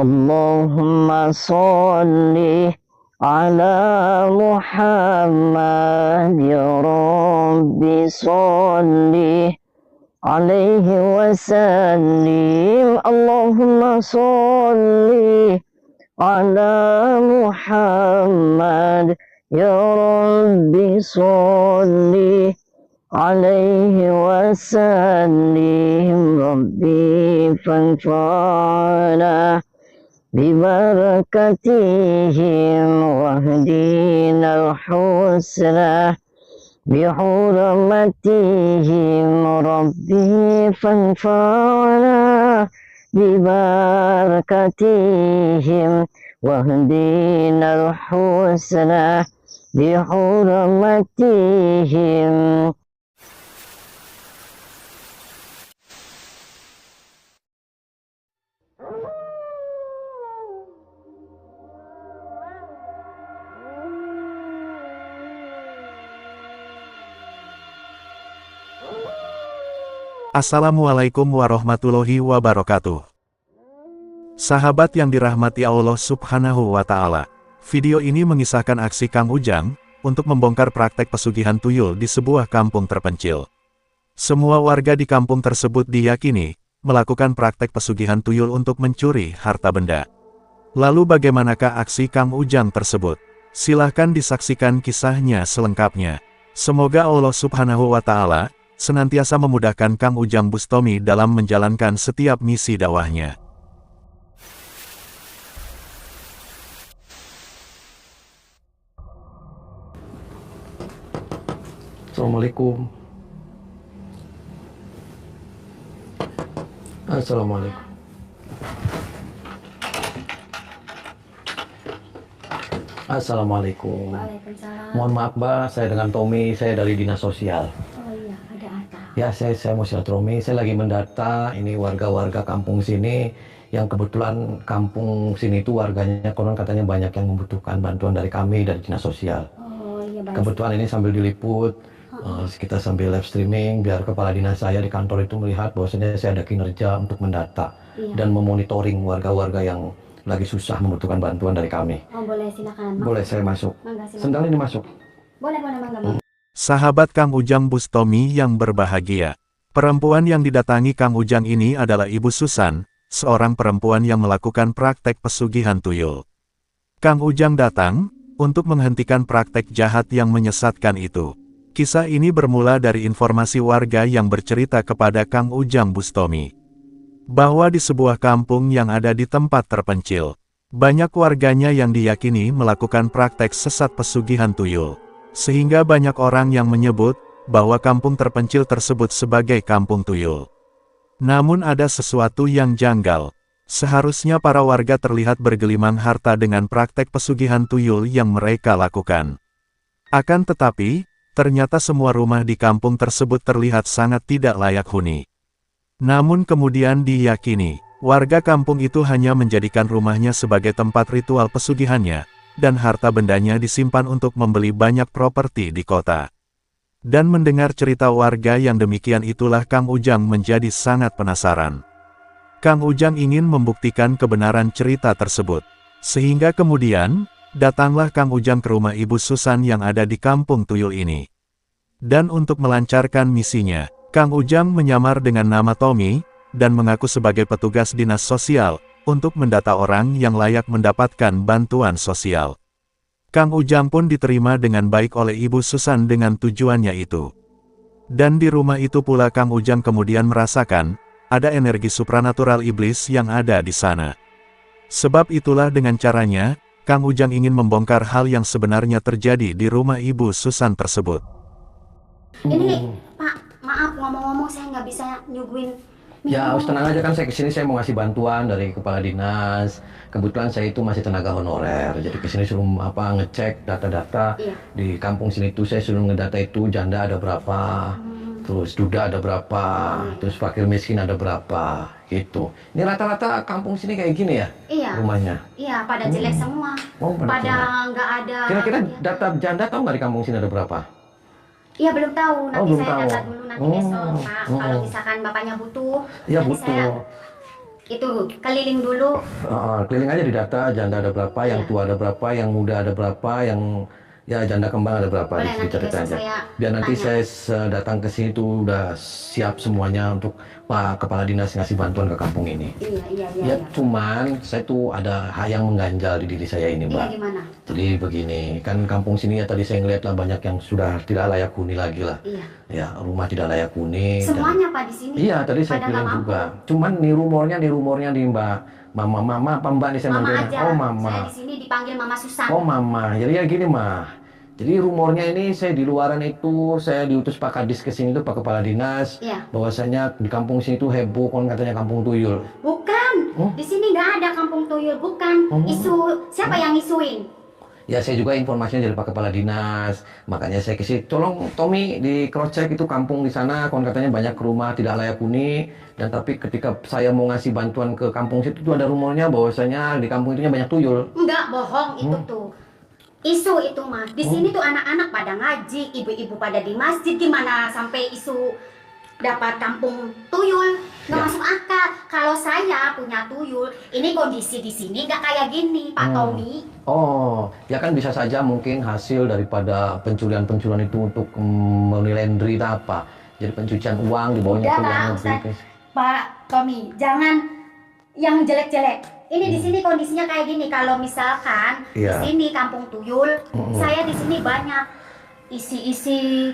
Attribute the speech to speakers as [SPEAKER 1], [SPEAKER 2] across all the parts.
[SPEAKER 1] Allahumma sholli ala Muhammad ya Rabbi sholli alaihi wasallim. Allahumma sholli ala Muhammad ya Rabbi sholli alaihi wasallim. Rabbi fanfa'na bibarakatihim wahdina al-husna bihurmatihim. Rabbi fanfa'na bibarakatihim wahdina al-husna bihurmatihim.
[SPEAKER 2] Assalamualaikum warahmatullahi wabarakatuh. Sahabat yang dirahmati Allah Subhanahu wa Ta'ala, video ini mengisahkan aksi Kang Ujang untuk membongkar praktek pesugihan tuyul di sebuah kampung terpencil. Semua warga di kampung tersebut diyakini melakukan praktek pesugihan tuyul untuk mencuri harta benda. Lalu bagaimanakah aksi Kang Ujang tersebut? Silahkan disaksikan kisahnya selengkapnya. Semoga Allah Subhanahu wa Ta'ala senantiasa memudahkan Kang Ujang Bustomi dalam menjalankan setiap misi dakwahnya.
[SPEAKER 3] Assalamualaikum. Assalamualaikum. Assalamualaikum.
[SPEAKER 4] Waalaikumsalam.
[SPEAKER 3] Mohon maaf Mbak, saya dengan Tommy, saya dari Dinas Sosial.
[SPEAKER 4] Oh iya, ada apa?
[SPEAKER 3] Ya, saya mau silaturahmi, saya lagi mendata ini warga-warga kampung sini yang kebetulan kampung sini itu warganya konon katanya banyak yang membutuhkan bantuan dari kami dari Dinas Sosial.
[SPEAKER 4] Oh iya, baik.
[SPEAKER 3] Kebetulan ini sambil diliput, kita sambil live streaming biar kepala dinas saya di kantor itu melihat bahwasanya saya ada kinerja untuk mendata dan memonitoring warga-warga yang lagi susah membutuhkan bantuan dari kami.
[SPEAKER 4] Oh boleh, silakan.
[SPEAKER 3] Boleh saya masuk?
[SPEAKER 4] Mangga, silakan.
[SPEAKER 3] Sendal ini masuk?
[SPEAKER 4] Boleh, mangga.
[SPEAKER 2] Sahabat Kang Ujang Bustomi yang berbahagia, perempuan yang didatangi Kang Ujang ini adalah Ibu Susan, seorang perempuan yang melakukan praktek pesugihan tuyul. Kang Ujang datang untuk menghentikan praktek jahat yang menyesatkan itu. Kisah ini bermula dari informasi warga yang bercerita kepada Kang Ujang Bustomi bahwa di sebuah kampung yang ada di tempat terpencil, banyak warganya yang diyakini melakukan praktek sesat pesugihan tuyul. Sehingga banyak orang yang menyebut bahwa kampung terpencil tersebut sebagai kampung tuyul. Namun ada sesuatu yang janggal. Seharusnya para warga terlihat bergelimang harta dengan praktek pesugihan tuyul yang mereka lakukan. Akan tetapi, ternyata semua rumah di kampung tersebut terlihat sangat tidak layak huni. Namun kemudian diyakini, warga kampung itu hanya menjadikan rumahnya sebagai tempat ritual pesugihannya, dan harta bendanya disimpan untuk membeli banyak properti di kota. Dan mendengar cerita warga yang demikian itulah Kang Ujang menjadi sangat penasaran. Kang Ujang ingin membuktikan kebenaran cerita tersebut. Sehingga kemudian, datanglah Kang Ujang ke rumah Ibu Susan yang ada di kampung tuyul ini. Dan untuk melancarkan misinya, Kang Ujang menyamar dengan nama Tommy, dan mengaku sebagai petugas dinas sosial, untuk mendata orang yang layak mendapatkan bantuan sosial. Kang Ujang pun diterima dengan baik oleh Ibu Susan dengan tujuannya itu. Dan di rumah itu pula Kang Ujang kemudian merasakan, ada energi supranatural iblis yang ada di sana. Sebab itulah dengan caranya, Kang Ujang ingin membongkar hal yang sebenarnya terjadi di rumah Ibu Susan tersebut.
[SPEAKER 4] Ini, Pak, maaf ngomong-ngomong saya nggak bisa nyuguhin
[SPEAKER 3] Ya, harus tenang aja kan, saya kesini saya mau ngasih bantuan dari kepala dinas. Kebetulan saya itu masih tenaga honorer, jadi kesini suruh ngecek data-data di kampung sini tuh. Saya suruh ngedata itu janda ada berapa, terus duda ada berapa, terus fakir miskin ada berapa, gitu. Ini rata-rata kampung sini kayak gini ya?
[SPEAKER 4] Iya.
[SPEAKER 3] Rumahnya?
[SPEAKER 4] Iya, pada jelek semua.
[SPEAKER 3] Oh,
[SPEAKER 4] pada nggak ada.
[SPEAKER 3] Kira-kira data janda tahu nggak di kampung sini ada berapa?
[SPEAKER 4] Iya, belum tahu. Nanti
[SPEAKER 3] belum
[SPEAKER 4] saya
[SPEAKER 3] tahu.
[SPEAKER 4] data dulu nanti besok, Pak. Kalau misalkan bapaknya butuh,
[SPEAKER 3] Iya
[SPEAKER 4] nanti
[SPEAKER 3] butuh.
[SPEAKER 4] saya itu keliling dulu.
[SPEAKER 3] Keliling aja di data, janda ada berapa, yang
[SPEAKER 4] Iya.
[SPEAKER 3] tua ada berapa, yang muda ada berapa, yang ya janda kembang ada berapa,
[SPEAKER 4] Boleh, nanti
[SPEAKER 3] dicatat
[SPEAKER 4] besok
[SPEAKER 3] aja.
[SPEAKER 4] saya
[SPEAKER 3] Biar nanti
[SPEAKER 4] tanya.
[SPEAKER 3] saya datang ke sini tuh udah siap semuanya untuk Pak Kepala Dinas ngasih bantuan ke kampung ini.
[SPEAKER 4] Iya.
[SPEAKER 3] Ya, cuman saya tuh ada hal yang mengganjal di diri saya ini,
[SPEAKER 4] Iya,
[SPEAKER 3] Mbak.
[SPEAKER 4] gimana?
[SPEAKER 3] Jadi begini, kan kampung sini ya tadi saya ngeliat lah banyak yang sudah tidak layak huni lagi lah.
[SPEAKER 4] Iya.
[SPEAKER 3] Ya, rumah tidak layak huni.
[SPEAKER 4] Semuanya Pak di sini.
[SPEAKER 3] Iya, tadi saya
[SPEAKER 4] Pada
[SPEAKER 3] bilang
[SPEAKER 4] nggak
[SPEAKER 3] juga. Cuman nih rumornya nih Mbak. Mama apa Mbak nih saya
[SPEAKER 4] Mama
[SPEAKER 3] manggilnya?
[SPEAKER 4] aja.
[SPEAKER 3] Oh
[SPEAKER 4] Saya
[SPEAKER 3] Mama.
[SPEAKER 4] di sini dipanggil Mama Susan.
[SPEAKER 3] Oh Mama. Jadi ya gini Mah. Jadi rumornya ini saya di luaran itu saya diutus Pak Kadis ke sini tuh Pak Kepala Dinas.
[SPEAKER 4] Iya.
[SPEAKER 3] Bahwasanya di kampung sini tuh heboh kon katanya kampung tuyul.
[SPEAKER 4] Bukan.
[SPEAKER 3] Oh.
[SPEAKER 4] Di sini nggak ada kampung tuyul, bukan.
[SPEAKER 3] Oh.
[SPEAKER 4] Isu siapa yang ngisuin?
[SPEAKER 3] Ya saya juga informasinya dari Pak Kepala Dinas. Makanya saya kasih tolong Tommy di cross check itu kampung di sana kon katanya banyak rumah tidak layak huni dan tapi ketika saya mau ngasih bantuan ke kampung situ tuh ada rumornya bahwasanya di kampung itunya banyak tuyul.
[SPEAKER 4] Enggak, bohong itu tuh. Isu itu mah. Di sini tuh anak-anak pada ngaji, ibu-ibu pada di masjid, gimana sampai isu dapat kampung tuyul? Nggak
[SPEAKER 3] Ya.
[SPEAKER 4] masuk akal. Kalau saya punya tuyul, ini kondisi di sini nggak kayak gini, Pak Tommy.
[SPEAKER 3] Oh, ya kan bisa saja mungkin hasil daripada pencurian-pencurian itu untuk menilai derita apa. Jadi pencucian uang dibawanya
[SPEAKER 4] Udah,
[SPEAKER 3] ke luar
[SPEAKER 4] Pak,
[SPEAKER 3] negeri.
[SPEAKER 4] Ustaz. Pak Tommy, jangan yang jelek-jelek. Ini di sini kondisinya kayak gini. Kalau misalkan
[SPEAKER 3] Iya.
[SPEAKER 4] di sini kampung tuyul, saya di sini banyak isi-isi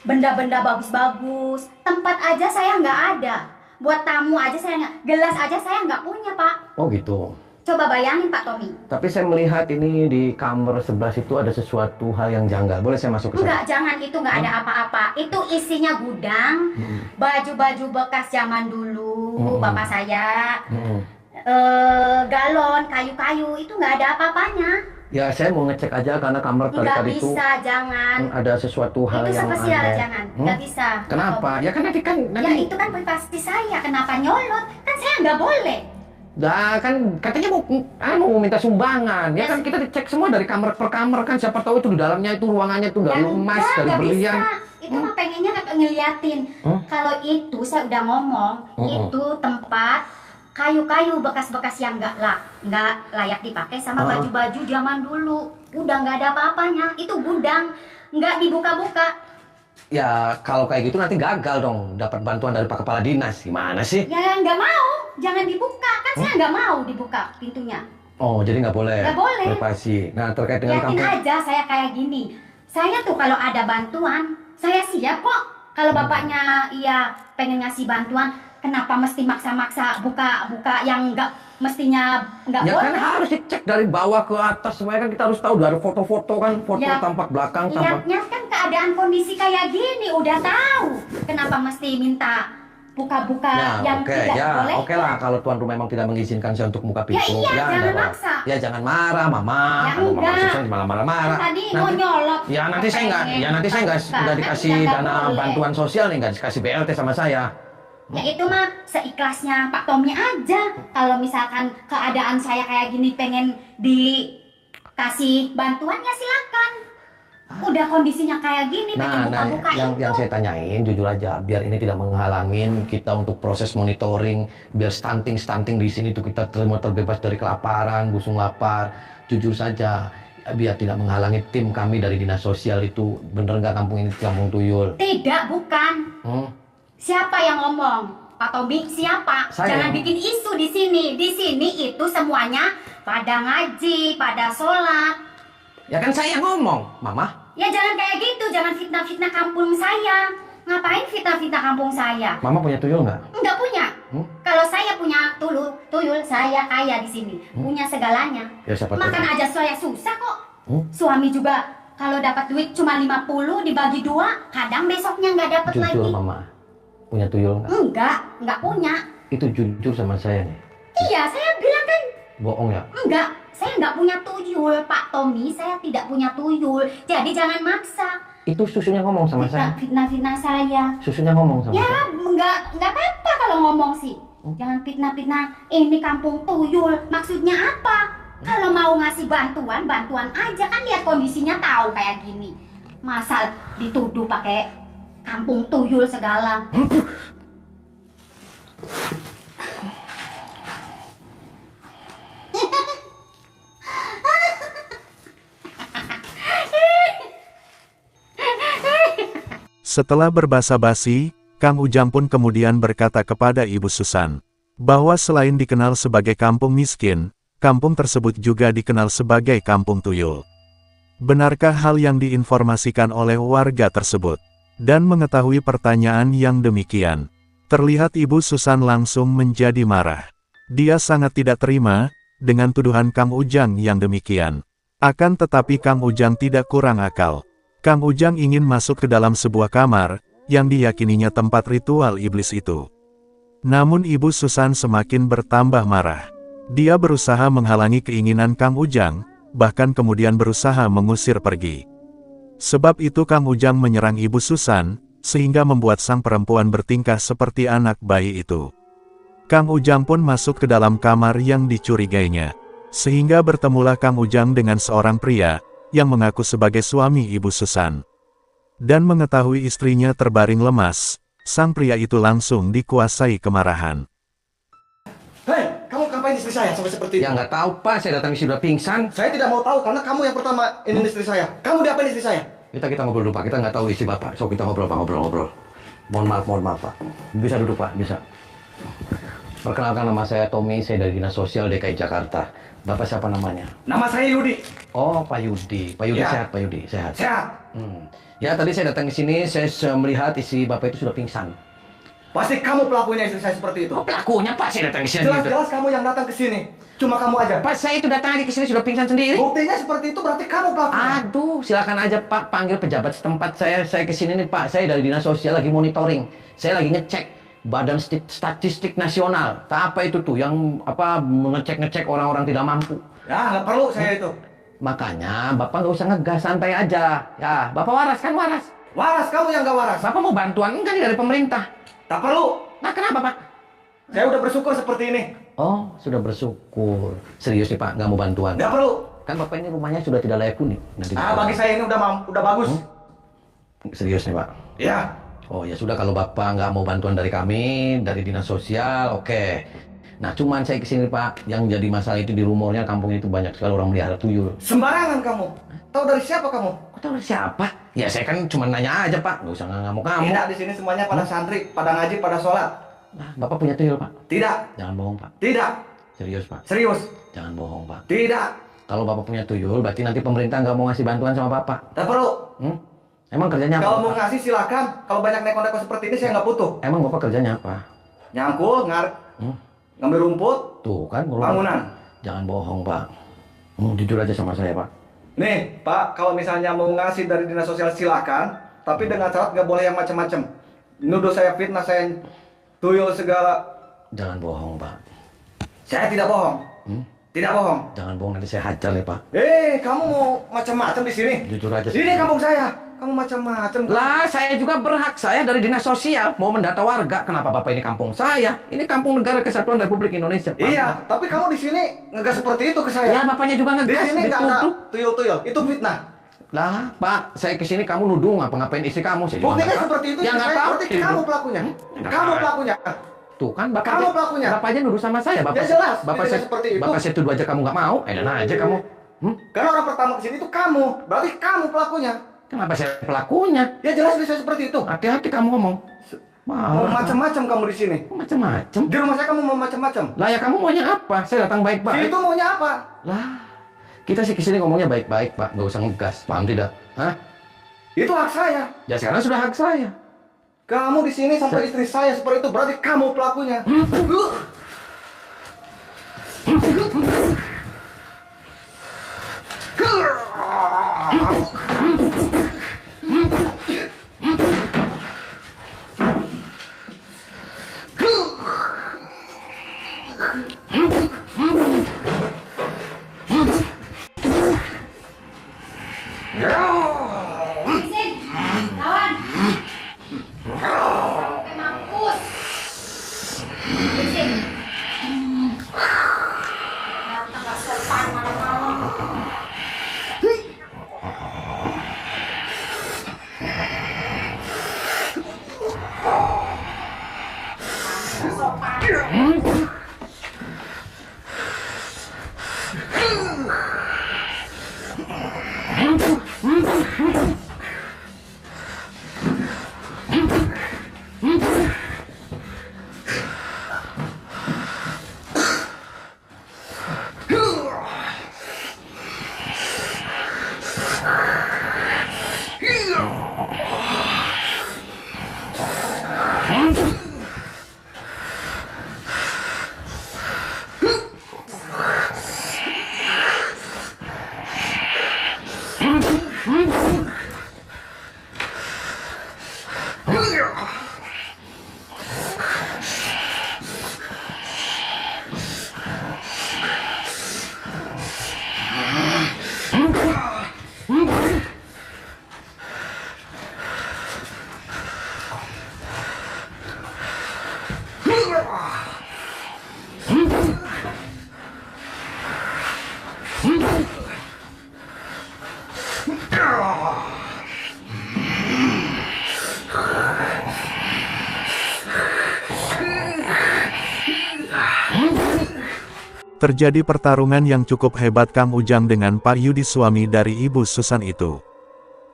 [SPEAKER 4] benda-benda bagus-bagus. Tempat aja saya nggak ada. Buat tamu aja saya nggak, gelas aja saya nggak punya, Pak.
[SPEAKER 3] Oh gitu.
[SPEAKER 4] Coba bayangin, Pak Tommy.
[SPEAKER 3] Tapi saya melihat ini di kamar sebelah situ ada sesuatu hal yang janggal. Boleh saya masuk ke sana?
[SPEAKER 4] Enggak, jangan, itu nggak ada apa-apa. Itu isinya gudang, baju-baju bekas zaman dulu, bapak saya. Galon, kayu-kayu, itu nggak ada apa-apanya.
[SPEAKER 3] Ya saya mau ngecek aja karena kamar
[SPEAKER 4] Nggak
[SPEAKER 3] tadi itu
[SPEAKER 4] bisa, jangan.
[SPEAKER 3] ada sesuatu hal
[SPEAKER 4] Itu
[SPEAKER 3] yang
[SPEAKER 4] spesial,
[SPEAKER 3] aneh.
[SPEAKER 4] jangan. Nggak bisa.
[SPEAKER 3] Kenapa? Ya kan nanti
[SPEAKER 4] Ya
[SPEAKER 3] nanti.
[SPEAKER 4] itu kan privasi saya, kenapa nyolot? Kan saya nggak boleh.
[SPEAKER 3] Nah, kan katanya mau minta sumbangan. Ya
[SPEAKER 4] Ya,
[SPEAKER 3] kan kita dicek semua dari kamar per kamar kan siapa tahu itu di dalamnya itu ruangannya itu dari emas, dari
[SPEAKER 4] nggak
[SPEAKER 3] berlian.
[SPEAKER 4] bisa. Itu mah pengennya ngeliatin. Kalau itu saya udah ngomong, itu tempat kayu-kayu bekas-bekas yang nggak layak dipakai sama baju-baju zaman dulu. Udah nggak ada apa-apanya. Itu gudang, nggak dibuka-buka.
[SPEAKER 3] Ya kalau kayak gitu nanti gagal dong dapat bantuan dari Pak Kepala Dinas. Gimana sih?
[SPEAKER 4] Ya nggak mau, jangan dibuka. Kan saya nggak mau dibuka pintunya.
[SPEAKER 3] Oh, jadi nggak boleh.
[SPEAKER 4] Nggak boleh.
[SPEAKER 3] Privasi. Nah, terkait dengan
[SPEAKER 4] Yakin
[SPEAKER 3] kampung.
[SPEAKER 4] aja saya kayak gini. Saya tuh kalau ada bantuan, saya siap kok. Kalau bapaknya iya pengen ngasih bantuan, kenapa mesti maksa-maksa buka yang nggak mestinya nggak
[SPEAKER 3] Ya kan
[SPEAKER 4] boleh?
[SPEAKER 3] harus dicek dari bawah ke atas semuanya kan kita harus tahu dari foto-foto kan, foto
[SPEAKER 4] Ya,
[SPEAKER 3] tampak belakang tampak.
[SPEAKER 4] Lihatnya kan keadaan kondisi kayak gini udah tahu. Kenapa mesti minta buka-buka yang tidak boleh?
[SPEAKER 3] Oke lah kalau tuan rumah memang tidak mengizinkan saya untuk buka
[SPEAKER 4] Ya
[SPEAKER 3] pintu.
[SPEAKER 4] iya, jangan
[SPEAKER 3] nggak apa.
[SPEAKER 4] maksa.
[SPEAKER 3] Ya jangan marah, Mama.
[SPEAKER 4] Ya
[SPEAKER 3] Kalau Mama
[SPEAKER 4] enggak.
[SPEAKER 3] susah malah marah-marah.
[SPEAKER 4] Kan tadi mau nyolot.
[SPEAKER 3] Ya nanti saya nggak,
[SPEAKER 4] Pengen.
[SPEAKER 3] ya nanti saya nggak
[SPEAKER 4] Bukan,
[SPEAKER 3] nggak
[SPEAKER 4] kan
[SPEAKER 3] dikasih
[SPEAKER 4] nggak
[SPEAKER 3] dana
[SPEAKER 4] boleh.
[SPEAKER 3] bantuan sosial nih, nggak dikasih BLT sama saya.
[SPEAKER 4] Ya itu mah seikhlasnya Pak Tommy aja. Kalau misalkan keadaan saya kayak gini pengen dikasih bantuan ya silakan. Udah kondisinya kayak gini pengen
[SPEAKER 3] Nah,
[SPEAKER 4] buka-buka
[SPEAKER 3] yang saya tanyain jujur aja, biar ini tidak menghalangin kita untuk proses monitoring, biar stunting di sini tuh kita terbebas dari kelaparan, busung lapar. Jujur saja, biar tidak menghalangi tim kami dari dinas sosial itu, bener nggak kampung ini kampung tuyul?
[SPEAKER 4] Tidak, bukan. Siapa yang ngomong? Pak Tommy, siapa?
[SPEAKER 3] Saya.
[SPEAKER 4] Jangan bikin isu di sini. Di sini itu semuanya pada ngaji, pada sholat.
[SPEAKER 3] Ya kan saya yang ngomong, Mama.
[SPEAKER 4] Ya jangan kayak gitu, jangan fitnah-fitnah kampung saya. Ngapain fitnah-fitnah kampung saya?
[SPEAKER 3] Mama punya tuyul nggak?
[SPEAKER 4] Enggak punya. Kalau saya punya tuyul, saya kaya di sini. Punya segalanya.
[SPEAKER 3] Ya siapa tahu.
[SPEAKER 4] Makan aja saya susah kok. Suami juga kalau dapat duit cuma 50 dibagi 2, kadang besoknya nggak dapat lagi.
[SPEAKER 3] Jujur Mama, punya tuyul nggak?
[SPEAKER 4] Enggak punya.
[SPEAKER 3] Itu jujur sama saya nih.
[SPEAKER 4] Iya, saya bilang kan
[SPEAKER 3] Bohong ya?
[SPEAKER 4] enggak. Saya nggak punya tuyul, Pak Tommy. Saya tidak punya tuyul. Jadi jangan maksa.
[SPEAKER 3] Itu susunya ngomong sama saya.
[SPEAKER 4] Fitnah-fitnah saya.
[SPEAKER 3] Susunya ngomong sama saya.
[SPEAKER 4] Ya, enggak apa-apa kalau ngomong sih. Jangan fitnah-fitnah. Ini kampung tuyul. Maksudnya apa? Kalau mau ngasih bantuan aja kan lihat kondisinya tahu kayak gini. Masa dituduh pakai kampung tuyul segala.
[SPEAKER 2] Setelah berbasa-basi, Kang Ujang pun kemudian berkata kepada Ibu Susan, bahwa selain dikenal sebagai kampung miskin, kampung tersebut juga dikenal sebagai kampung tuyul. Benarkah hal yang diinformasikan oleh warga tersebut? Dan mengetahui pertanyaan yang demikian, terlihat Ibu Susan langsung menjadi marah. Dia sangat tidak terima dengan tuduhan Kang Ujang yang demikian. Akan tetapi Kang Ujang tidak kurang akal. Kang Ujang ingin masuk ke dalam sebuah kamar, yang diyakininya tempat ritual iblis itu. Namun Ibu Susan semakin bertambah marah. Dia berusaha menghalangi keinginan Kang Ujang, bahkan kemudian berusaha mengusir pergi. Sebab itu Kang Ujang menyerang Ibu Susan, sehingga membuat sang perempuan bertingkah seperti anak bayi itu. Kang Ujang pun masuk ke dalam kamar yang dicurigainya. Sehingga bertemulah Kang Ujang dengan seorang pria, yang mengaku sebagai suami Ibu Susan. Dan mengetahui istrinya terbaring lemas, sang pria itu langsung dikuasai kemarahan.
[SPEAKER 5] Hei, kamu ngapain istri saya sampai seperti itu?
[SPEAKER 3] Ya nggak tahu Pak, saya datang di sini udah pingsan.
[SPEAKER 5] Saya tidak mau tahu karena kamu yang pertama ini istri saya. Kamu diapain istri saya?
[SPEAKER 3] Kita ngobrol dulu Pak, kita nggak tahu isi Bapak. So kita ngobrol Pak, ngobrol. Mohon maaf Pak. Bisa duduk Pak, bisa. Perkenalkan nama saya Tommy, saya dari Dinas Sosial DKI Jakarta. Bapak siapa namanya?
[SPEAKER 5] Nama saya Yudi.
[SPEAKER 3] Oh Pak Yudi, Pak Yudi
[SPEAKER 5] Ya.
[SPEAKER 3] sehat Pak Yudi, sehat.
[SPEAKER 5] Sehat.
[SPEAKER 3] Ya tadi saya datang ke sini, saya melihat isi Bapak itu sudah pingsan.
[SPEAKER 5] Pasti kamu pelakunya istri saya seperti itu.
[SPEAKER 3] Oh pelakunya Pak, saya datang ke sini.
[SPEAKER 5] Jelas-jelas kamu yang datang ke sini. Cuma kamu aja.
[SPEAKER 3] Pak saya itu datang lagi ke sini sudah pingsan sendiri.
[SPEAKER 5] Buktinya seperti itu berarti kamu pelakunya.
[SPEAKER 3] Aduh, silakan aja Pak panggil pejabat setempat saya ke sini nih Pak. Saya dari Dinas Sosial lagi monitoring. Saya lagi ngecek Badan Statistik Nasional. Apa itu tuh yang ngecek orang-orang tidak mampu.
[SPEAKER 5] Ya, nggak perlu saya itu.
[SPEAKER 3] Makanya Bapak nggak usah ngegas, santai aja. Ya, Bapak waras kan waras.
[SPEAKER 5] Waras kamu yang nggak waras.
[SPEAKER 3] Bapak mau bantuan enggak nih dari pemerintah?
[SPEAKER 5] Tak perlu.
[SPEAKER 3] Nah, kenapa Pak?
[SPEAKER 5] Saya udah bersyukur seperti ini.
[SPEAKER 3] Oh, sudah bersyukur. Serius nih Pak, nggak mau bantuan?
[SPEAKER 5] Nggak perlu.
[SPEAKER 3] Kan Bapak ini rumahnya sudah tidak layak huni.
[SPEAKER 5] Bagi saya ini udah bagus.
[SPEAKER 3] Serius nih Pak?
[SPEAKER 5] Ya.
[SPEAKER 3] Oh ya sudah, kalau Bapak nggak mau bantuan dari kami, dari Dinas Sosial, oke. Nah cuman saya kesini Pak, yang jadi masalah itu di rumornya kampung itu banyak sekali orang melihara tuyul.
[SPEAKER 5] Sembarangan kamu. Tahu dari siapa kamu?
[SPEAKER 3] Kok tahu dari siapa? Ya saya kan cuma nanya aja Pak, nggak usah ngamuk-ngamuk.
[SPEAKER 5] Tidak, di sini semuanya pada santri, pada ngaji, pada sholat.
[SPEAKER 3] Nah, Bapak punya tuyul Pak?
[SPEAKER 5] Tidak.
[SPEAKER 3] Jangan bohong Pak.
[SPEAKER 5] Tidak.
[SPEAKER 3] Serius Pak?
[SPEAKER 5] Serius.
[SPEAKER 3] Jangan bohong Pak.
[SPEAKER 5] Tidak.
[SPEAKER 3] Kalau Bapak punya tuyul, berarti nanti pemerintah nggak mau ngasih bantuan sama Bapak.
[SPEAKER 5] Tak perlu.
[SPEAKER 3] Emang kerjanya apa?
[SPEAKER 5] Kalau mau
[SPEAKER 3] Bapak?
[SPEAKER 5] ngasih silakan. Kalau banyak neko-neko seperti ini saya nggak butuh.
[SPEAKER 3] Emang Bapak kerjanya apa?
[SPEAKER 5] Nyangkul, ngambil rumput,
[SPEAKER 3] Tuh kan,
[SPEAKER 5] bangunan.
[SPEAKER 3] Jangan bohong Pak. Jujur aja sama saya Pak.
[SPEAKER 5] Nih, Pak, kalau misalnya mau ngasih dari Dinas Sosial silakan, tapi dengan syarat nggak boleh yang macam-macam. Nuduh saya fitnah, saya tuyul segala.
[SPEAKER 3] Jangan bohong Pak.
[SPEAKER 5] Saya tidak bohong. Tidak bohong.
[SPEAKER 3] Jangan bohong, nanti saya hajar ya Pak.
[SPEAKER 5] Kamu mau macam-macam di sini?
[SPEAKER 3] Jujur aja.
[SPEAKER 5] Ini kampung saya. Kamu macam-macam.
[SPEAKER 3] Lah, saya juga berhak. Saya dari Dinas Sosial mau mendata warga. Kenapa Bapak ini kampung saya? Ini kampung Negara Kesatuan Republik Indonesia, Pak.
[SPEAKER 5] Iya, tapi kamu di sini ngegas seperti itu ke saya.
[SPEAKER 3] Ya, Bapaknya juga
[SPEAKER 5] Di
[SPEAKER 3] ngegas.
[SPEAKER 5] sini nggak ada
[SPEAKER 3] dituduh.
[SPEAKER 5] tuyul-tuyul. Itu fitnah.
[SPEAKER 3] Lah, Pak, saya kesini kamu nuduh ngapain istri kamu? Saya juga
[SPEAKER 5] Buktinya
[SPEAKER 3] nggak tahu.
[SPEAKER 5] seperti itu.
[SPEAKER 3] Ya nggak
[SPEAKER 5] saya.
[SPEAKER 3] tahu.
[SPEAKER 5] Berarti kamu pelakunya. Kamu pelakunya.
[SPEAKER 3] Tuh kan, Bapak.
[SPEAKER 5] Kamu pelakunya.
[SPEAKER 3] Bapak aja nuduh sama saya. Bapak,
[SPEAKER 5] Ya jelas,
[SPEAKER 3] Bapak
[SPEAKER 5] tidak
[SPEAKER 3] saya
[SPEAKER 5] seperti itu.
[SPEAKER 3] Bapak saya tuduh aja kamu nggak mau. Edan aja kamu.
[SPEAKER 5] Karena orang pertama kesini itu kamu. Berarti kamu pelakunya.
[SPEAKER 3] Kenapa saya pelakunya?
[SPEAKER 5] Ya jelas bisa seperti itu.
[SPEAKER 3] Hati-hati kamu ngomong.
[SPEAKER 5] Mau macam-macam kamu di sini.
[SPEAKER 3] Macam-macam.
[SPEAKER 5] Di rumah saya kamu mau macam-macam.
[SPEAKER 3] Lah ya kamu maunya apa? Saya datang baik-baik.
[SPEAKER 5] Itu maunya apa?
[SPEAKER 3] Lah, kita sih kesini ngomongnya baik-baik Pak, nggak usah ngegas, paham tidak? Hah?
[SPEAKER 5] Itu hak saya.
[SPEAKER 3] Ya sekarang sudah hak saya.
[SPEAKER 5] Kamu di sini sampai istri saya seperti itu berarti kamu pelakunya.
[SPEAKER 4] Bensin, kawan. Pakai mampus. Bensin. Datang gak sopan malam-malam. Gak sopan.
[SPEAKER 2] Terjadi pertarungan yang cukup hebat Kang Ujang dengan Pak Yudi, suami dari Ibu Susan itu.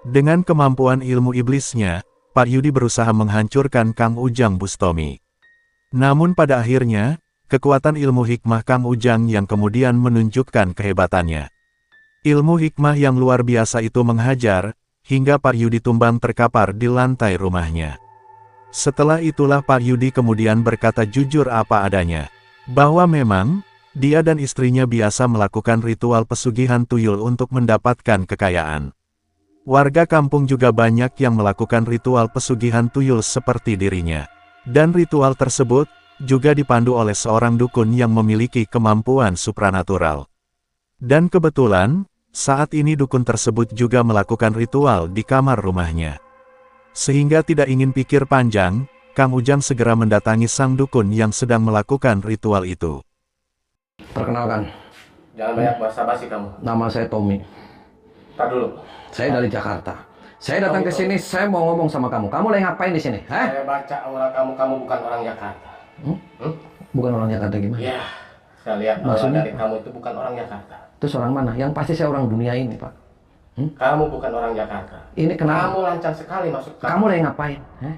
[SPEAKER 2] Dengan kemampuan ilmu iblisnya, Pak Yudi berusaha menghancurkan Kang Ujang Bustomi. Namun pada akhirnya, kekuatan ilmu hikmah Kang Ujang yang kemudian menunjukkan kehebatannya. Ilmu hikmah yang luar biasa itu menghajar, hingga Pak Yudi tumbang terkapar di lantai rumahnya. Setelah itulah Pak Yudi kemudian berkata jujur apa adanya, bahwa memang, dia dan istrinya biasa melakukan ritual pesugihan tuyul untuk mendapatkan kekayaan. Warga kampung juga banyak yang melakukan ritual pesugihan tuyul seperti dirinya. Dan ritual tersebut, juga dipandu oleh seorang dukun yang memiliki kemampuan supranatural. Dan kebetulan, saat ini dukun tersebut juga melakukan ritual di kamar rumahnya. Sehingga tidak ingin pikir panjang, Kang Ujang segera mendatangi sang dukun yang sedang melakukan ritual itu.
[SPEAKER 3] Perkenalkan,
[SPEAKER 6] Jangan banyak basa-basi kamu.
[SPEAKER 3] nama saya Tommy.
[SPEAKER 6] Tar dulu.
[SPEAKER 3] Saya dari Jakarta. Saya datang ke sini, saya mau ngomong sama kamu. Kamu lagi ngapain di sini? Hah?
[SPEAKER 6] Saya baca aura kamu bukan orang Jakarta.
[SPEAKER 3] Bukan orang Jakarta gimana?
[SPEAKER 6] Iya, saya lihat aura
[SPEAKER 3] Maksudnya?
[SPEAKER 6] dari kamu itu bukan orang Jakarta.
[SPEAKER 3] Terus orang mana? Yang pasti saya orang dunia ini, Pak.
[SPEAKER 6] Kamu bukan orang Jakarta.
[SPEAKER 3] Ini kenapa?
[SPEAKER 6] Kamu lancang sekali masuk
[SPEAKER 3] Kamu lagi ngapain? Hah?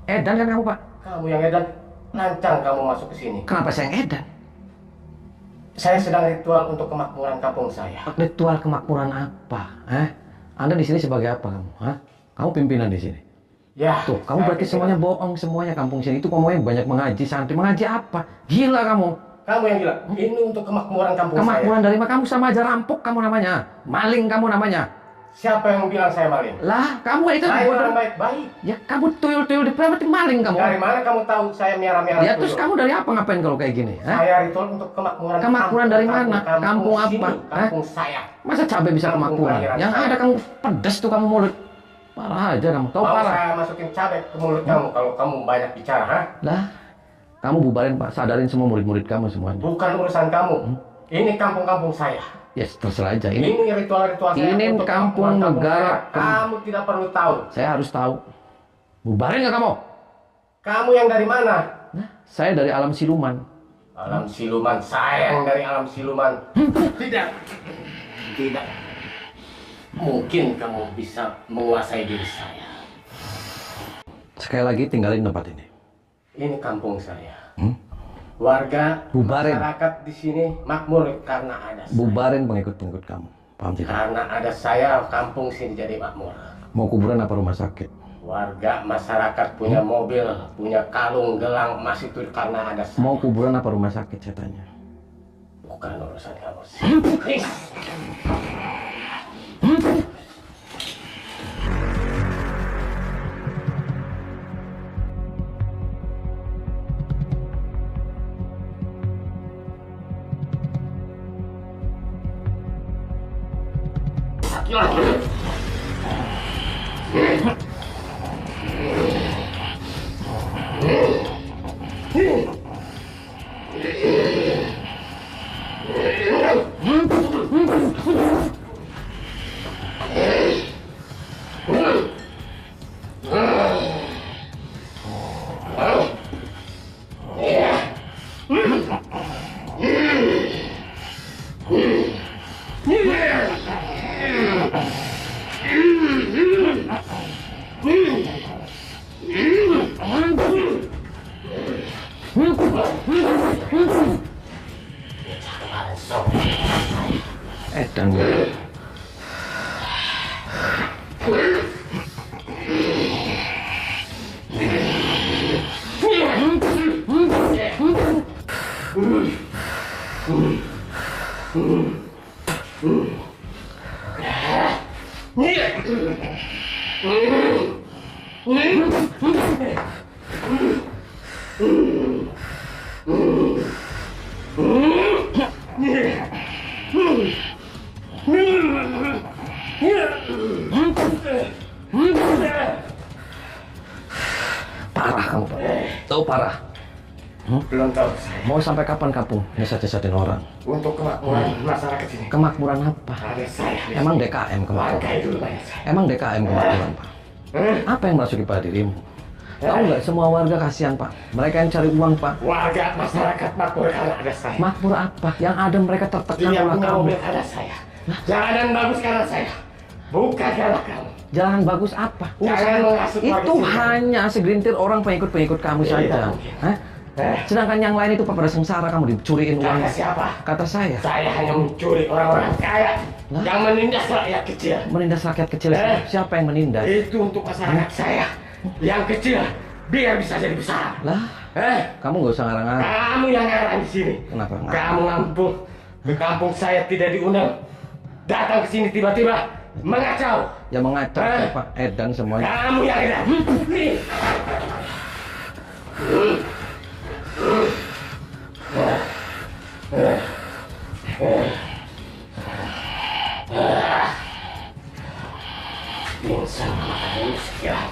[SPEAKER 3] Edan kan kamu, Pak?
[SPEAKER 6] Kamu yang edan, lancang kamu masuk ke sini.
[SPEAKER 3] Kenapa saya yang edan?
[SPEAKER 6] Saya sedang ritual untuk kemakmuran kampung saya.
[SPEAKER 3] Ritual kemakmuran apa? Anda di sini sebagai apa kamu? Hah? Kamu pimpinan di sini.
[SPEAKER 6] Ya.
[SPEAKER 3] Tuh, kamu berarti semuanya bohong, semuanya kampung sini itu ngomongnya banyak mengaji, santri mengaji apa? Gila kamu.
[SPEAKER 6] Kamu yang gila. Ini untuk kemakmuran kampung
[SPEAKER 3] Kemakmuran
[SPEAKER 6] saya.
[SPEAKER 3] dari mana? Kamu sama aja rampok kamu namanya. Maling kamu namanya.
[SPEAKER 6] Siapa yang bilang saya maling?
[SPEAKER 3] Lah, kamu itu
[SPEAKER 6] Saya
[SPEAKER 3] bodoh.
[SPEAKER 6] orang baik-baik.
[SPEAKER 3] Ya, kamu tuyul-tuyul di berarti maling kamu.
[SPEAKER 6] Dari mana kamu tahu saya miara-miara
[SPEAKER 3] Ya, terus
[SPEAKER 6] tuyul?
[SPEAKER 3] kamu dari apa ngapain kalau kayak gini? Hah?
[SPEAKER 6] Saya ritual untuk kemakmuran.
[SPEAKER 3] Kemakmuran dari mana? Kampung apa?
[SPEAKER 6] Sini,
[SPEAKER 3] Hah?
[SPEAKER 6] kampung saya.
[SPEAKER 3] Masa cabai bisa
[SPEAKER 6] Kampung
[SPEAKER 3] kemakmuran?
[SPEAKER 6] kelahiran
[SPEAKER 3] Yang
[SPEAKER 6] saya.
[SPEAKER 3] ada kamu pedes tuh kamu mulut. Parah aja kamu. Tahu
[SPEAKER 6] Mau
[SPEAKER 3] parah.
[SPEAKER 6] saya masukin cabai ke mulut kamu kalau kamu banyak bicara, ha?
[SPEAKER 3] Lah, kamu bubarin Pak, sadarin semua murid-murid kamu semuanya.
[SPEAKER 6] Bukan urusan kamu. Ini kampung-kampung saya.
[SPEAKER 3] Ya, terserah aja.
[SPEAKER 6] Ini
[SPEAKER 3] Ini
[SPEAKER 6] ritual-ritual saya
[SPEAKER 3] ini
[SPEAKER 6] untuk
[SPEAKER 3] kampung
[SPEAKER 6] kemakmuran
[SPEAKER 3] negara.
[SPEAKER 6] saya. Kamu tidak perlu tahu.
[SPEAKER 3] saya harus tahu. Bubarin nggak kamu?
[SPEAKER 6] Kamu yang dari mana?
[SPEAKER 3] Nah, saya dari alam siluman.
[SPEAKER 6] Alam siluman. Saya yang dari alam siluman. Tidak. Tidak. Mungkin kamu bisa menguasai diri saya.
[SPEAKER 3] Sekali lagi tinggalin tempat ini.
[SPEAKER 6] Ini kampung saya. Warga,
[SPEAKER 3] Bubarin.
[SPEAKER 6] masyarakat di sini makmur karena ada saya.
[SPEAKER 3] Bubarin pengikut-pengikut kamu. Paham tidak?
[SPEAKER 6] Karena ada saya, kampung sini jadi makmur.
[SPEAKER 3] Mau kuburan apa rumah sakit?
[SPEAKER 6] Warga, masyarakat punya mobil, punya kalung, gelang, emas itu karena ada saya.
[SPEAKER 3] Mau kuburan apa rumah sakit saya tanya?
[SPEAKER 6] Bukan urusan kamu sih.
[SPEAKER 3] Edan. Parah kamu, Pak. Tahu parah.
[SPEAKER 6] Belum tahu saya.
[SPEAKER 3] Mau sampai kapan kampung nyesat-nyesatin orang?
[SPEAKER 6] Untuk kemakmuran masyarakat sini.
[SPEAKER 3] Kemakmuran apa?
[SPEAKER 6] Ada saya.
[SPEAKER 3] Emang DKM kemakmuran?
[SPEAKER 6] Warga itu banyak saya.
[SPEAKER 3] Emang DKM kemakmuran, Pak? Apa yang masuki pada dirimu? Tahu nggak semua warga kasihan, Pak? Mereka yang cari uang, Pak.
[SPEAKER 6] Warga masyarakat makmur karena ada saya.
[SPEAKER 3] Makmur apa? Yang ada mereka tertekan
[SPEAKER 6] Yang
[SPEAKER 3] oleh
[SPEAKER 6] punya
[SPEAKER 3] kamu.
[SPEAKER 6] mobil karena saya. Jalanan bagus karena saya. Bukan karena kamu.
[SPEAKER 3] Jalan bagus apa?
[SPEAKER 6] Jangan menghasut warga
[SPEAKER 3] Itu
[SPEAKER 6] sini.
[SPEAKER 3] hanya segelintir orang pengikut-pengikut kamu
[SPEAKER 6] Iya,
[SPEAKER 3] saja.
[SPEAKER 6] mungkin.
[SPEAKER 3] Hah? Sedangkan yang lain itu pada sengsara kamu dicuriin uang.
[SPEAKER 6] Kata siapa?
[SPEAKER 3] Kata saya.
[SPEAKER 6] Saya hanya mencuri orang-orang kaya yang menindas rakyat kecil.
[SPEAKER 3] Menindas rakyat kecil. Siapa yang menindas?
[SPEAKER 6] Itu untuk masyarakat saya. Yang kecil biar bisa jadi besar.
[SPEAKER 3] Lah, kamu nggak usah ngarang-ngarang.
[SPEAKER 6] Kamu yang ngarang di sini.
[SPEAKER 3] Kenapa ngarang?
[SPEAKER 6] Kamu ngampung ke kampung saya tidak diundang. Datang ke sini tiba-tiba mengacau.
[SPEAKER 3] Ya mengacau siapa? Edan semuanya.
[SPEAKER 6] Kamu yang edan. Pingsan makan sekian.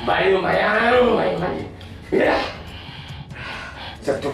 [SPEAKER 6] Bayu mayan, bayu. Ya. Satu.